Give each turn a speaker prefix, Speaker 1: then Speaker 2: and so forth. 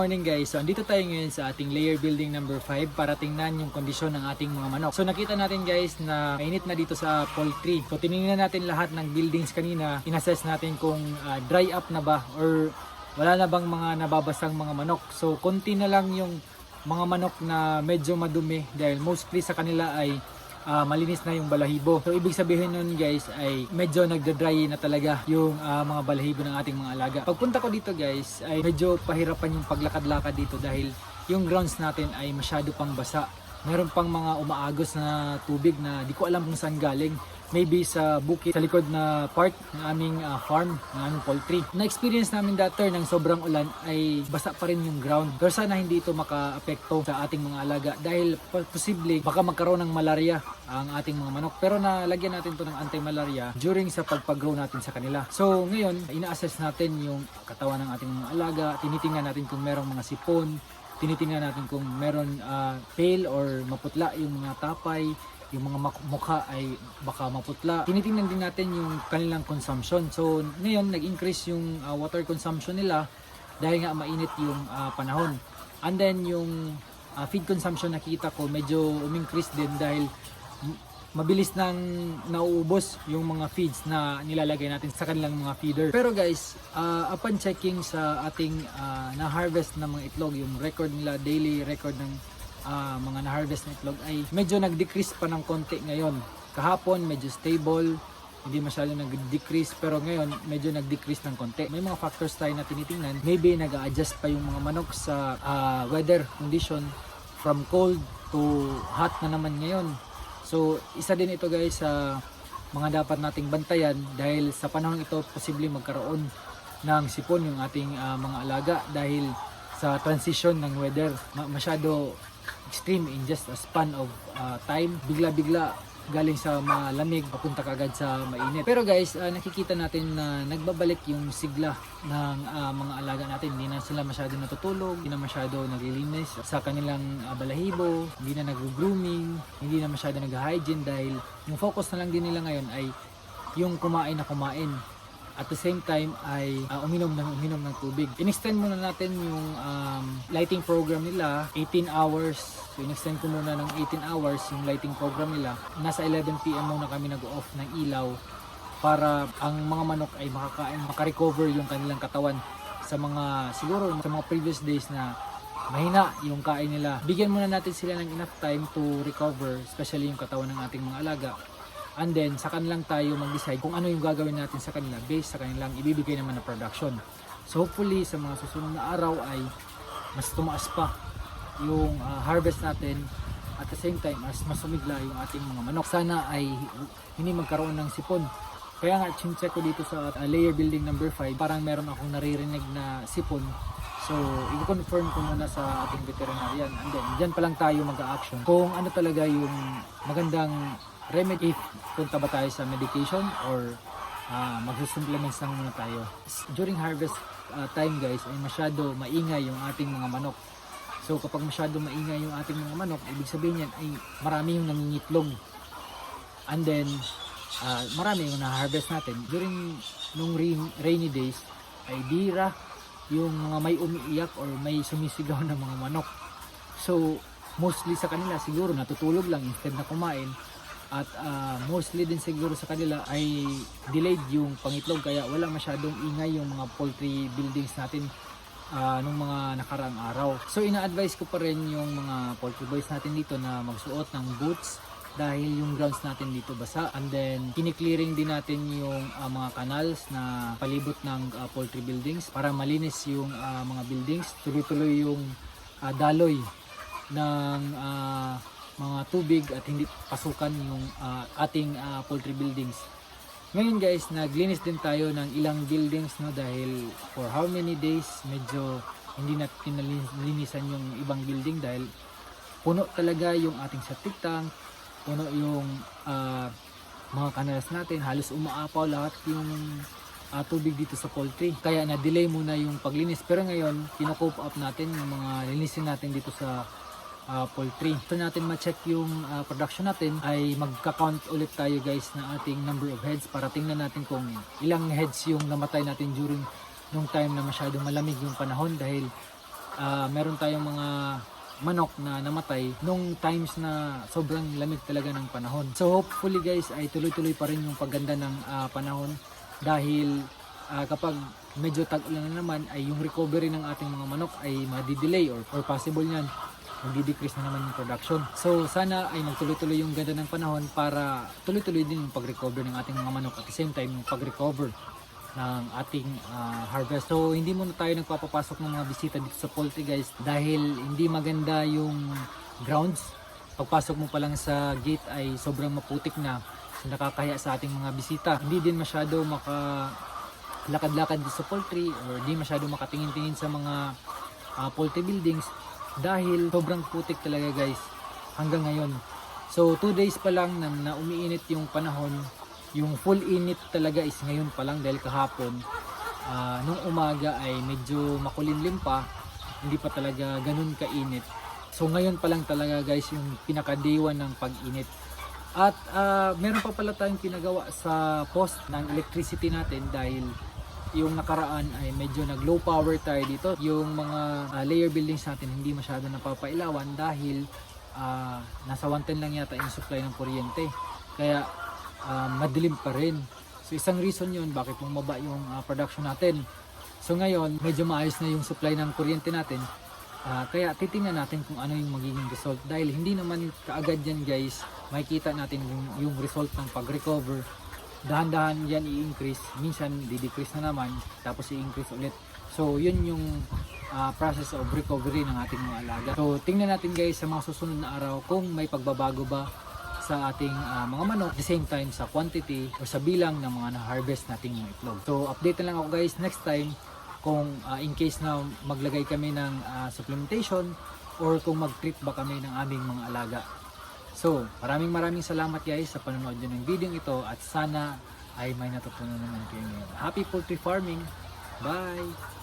Speaker 1: morning guys. So andito tayo ngayon sa ating layer building number 5 para tingnan yung kondisyon ng ating mga manok. So nakita natin guys na mainit na dito sa poultry. So tinignan natin lahat ng buildings kanina. Inassess natin kung dry up na ba or wala na bang mga nababasang mga manok. So konti na lang yung mga manok na medyo madumi dahil mostly sa kanila ay malinis na yung balahibo. So ibig sabihin nun guys ay medyo nagda-dry na talaga yung mga balahibo ng ating mga alaga. Pagpunta ko dito guys ay medyo pahirapan yung paglakad-lakad dito dahil yung grounds natin ay masyado pang basa. Meron pang mga umaagos na tubig na di ko alam kung saan galing. Maybe sa bukid, sa likod na part ng aming farm, ng aming poultry. Na-experience namin that turn ng sobrang ulan ay basa pa rin yung ground. Pero sana hindi ito maka-apekto sa ating mga alaga dahil posible baka magkaroon ng malaria ang ating mga manok. Pero nalagyan natin to ng anti-malaria during sa pagpag-grow natin sa kanila. So ngayon, ina-assess natin yung katawan ng ating mga alaga. Tinitingnan natin kung merong mga sipon. Tinitingnan natin kung meron pale or maputla yung mga tapay. Yung mga mukha ay baka maputla. Tinitingnan din natin yung kanilang consumption. So ngayon nag-increase yung water consumption nila dahil nga mainit yung panahon. And then yung feed consumption nakita ko medyo umingcrease din dahil mabilis nang nauubos yung mga feeds na nilalagay natin sa kanilang mga feeder. Pero guys, upon checking sa ating na-harvest na mga itlog, yung record nila, daily record ng mga na-harvest na itlog ay medyo nag-decrease pa ng konti ngayon. Kahapon medyo stable, hindi masyado nag-decrease, pero ngayon medyo nag-decrease ng konti. May mga factors tayo na tinitingnan. Maybe nag-a-adjust pa yung mga manok sa weather condition from cold to hot na naman ngayon. So isa din ito guys sa mga dapat nating bantayan dahil sa panahon ito posibleng magkaroon ng sipon yung ating mga alaga dahil sa transition ng weather. Masyado extreme in just a span of time. Bigla-bigla galing sa malamig papunta kagad sa mainit. Pero guys, nakikita natin na nagbabalik yung sigla ng mga alaga natin. Hindi na sila masyado natutulog, hindi na masyado naglilinis sa kanilang balahibo, hindi na nag-grooming, hindi na masyado nag-hygiene dahil yung focus na lang din nila ngayon ay yung kumain na kumain. At the same time ay uminom ng tubig. In-extend muna natin yung lighting program nila, 18 hours. So in-extend ko muna ng 18 hours yung lighting program nila. Nasa 11 PM muna kami nag-off ng ilaw para ang mga manok ay makarecover yung kanilang katawan sa mga siguro sa mga previous days na mahina yung kain nila. Bigyan muna natin sila ng enough time to recover, especially yung katawan ng ating mga alaga. And then, sa kanilang tayo mag-decide kung ano yung gagawin natin sa kanila based sa kanilang ibibigay naman na production. So, hopefully, sa mga susunod na araw ay mas tumaas pa yung harvest natin at the same time, mas sumigla yung ating mga manok. Sana ay hindi magkaroon ng sipon. Kaya nga, check ko dito sa layer building number 5, parang meron akong naririnig na sipon. So, i-confirm ko muna sa ating veterinarian. And then, dyan pa lang tayo mag-a-action kung ano talaga yung magandang remedy, if punta ba tayo sa medication or mag-supplements lang muna tayo. During harvest time guys ay masyado maingay yung ating mga manok. So kapag masyado maingay yung ating mga manok, ibig sabihin yan ay marami yung nangingitlog. And then marami yung na-harvest natin. During nung rainy days ay bira yung mga may umiiyak or may sumisigaw na mga manok. So mostly sa kanila siguro natutulog lang instead na kumain. At mostly din siguro sa kanila ay delayed yung pangitlog kaya wala masyadong ingay yung mga poultry buildings natin nung mga nakaraang araw. So ina-advise ko pa rin yung mga poultry boys natin dito na magsuot ng boots dahil yung grounds natin dito basa. And then kini-clearing din natin yung mga canals na palibot ng poultry buildings para malinis yung mga buildings. Tuloy-tuloy yung daloy ng mga tubig at hindi pasukan yung ating poultry buildings. Ngayon guys, naglinis din tayo ng ilang buildings no dahil for how many days medyo hindi natin nalinisan yung ibang building dahil puno talaga yung ating septic tank, puno yung mga canals natin, halos umaapaw lahat yung tubig dito sa poultry. Kaya na-delay muna yung paglinis. Pero ngayon, kino-cope up natin yung mga linisin natin dito sa poultry. So natin ma-check yung production natin ay magka-count ulit tayo guys ng ating number of heads para tingnan natin kung ilang heads yung namatay natin during nung time na masyadong malamig yung panahon dahil meron tayong mga manok na namatay nung times na sobrang lamig talaga ng panahon. So hopefully guys ay tuloy-tuloy pa rin yung pagganda ng panahon dahil kapag medyo tag-ulan na naman ay yung recovery ng ating mga manok ay madi-delay or possible yan magdi-decrease na naman yung production. So sana ay magtuloy-tuloy yung ganda ng panahon para tuloy-tuloy din yung pag-recover ng ating mga manok at the same time yung pag-recover ng ating harvest. So hindi muna tayo nagpapapasok ng mga bisita dito sa poultry guys dahil hindi maganda yung grounds. Pagpasok mo pa lang sa gate ay sobrang maputik na, so nakakahiya sa ating mga bisita. Hindi din masyado makalakad-lakad dito sa poultry or hindi masyado makatingin-tingin sa mga poultry buildings dahil sobrang putik talaga guys hanggang ngayon. So 2 days pa lang na umiinit yung panahon. Yung full init talaga is ngayon pa lang dahil kahapon nung umaga ay medyo makulimlim pa, hindi pa talaga ganun kainit. So ngayon pa lang talaga guys yung pinaka-day 1 ng pag-init. At meron pa pala tayong pinagawa sa post ng electricity natin dahil yung nakaraan ay medyo nag-low power tayo dito. Yung mga layer buildings natin hindi masyado napapailawan dahil nasa 110 lang yata yung supply ng kuryente. Kaya madilim pa rin. So isang reason yun bakit bumaba yung production natin. So ngayon medyo maayos na yung supply ng kuryente natin. Kaya titingnan natin kung ano yung magiging result dahil hindi naman kaagad yan guys makikita natin yung result ng pag-recover. Dahan-dahan yan i-increase, minsan di-decrease na naman tapos i-increase ulit. So yun yung process of recovery ng ating mga alaga. So tingnan natin guys sa mga susunod na araw kung may pagbabago ba sa ating mga manok, at the same time sa quantity o sa bilang ng mga na-harvest nating mga itlog. So update na lang ako guys next time kung in case na maglagay kami ng supplementation or kung mag-treat ba kami ng aming mga alaga. So maraming salamat guys sa panonood nyo ng video ito at sana ay may natutunan naman kayo ngayon. Happy poultry farming! Bye!